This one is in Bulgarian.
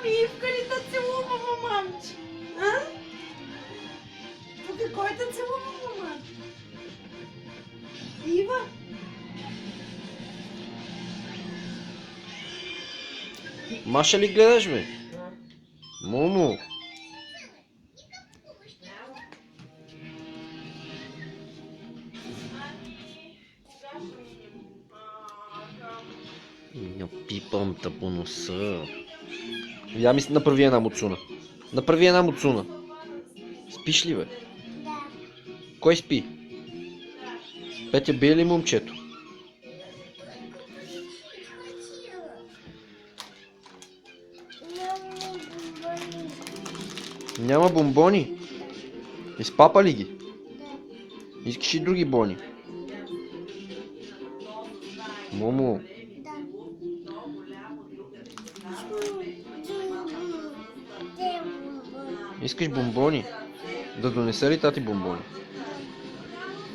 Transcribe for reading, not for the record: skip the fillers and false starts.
Ивка ли да целува, мамче? А? Тук кой да целува, мама? Ива? Маша ли гледаш, бе? Момо. Я пипам те по носа. Я ми направи една муцуна. Направи една муцуна. Спиш ли, бе? Да. Кой спи? Петя бие ли момчето? Няма бомбони. Няма бомбони. Изпапа ли ги? Да. Искаш и други бони? Момо. Да. Искаш бомбони? Да донеса ли тати бомбони?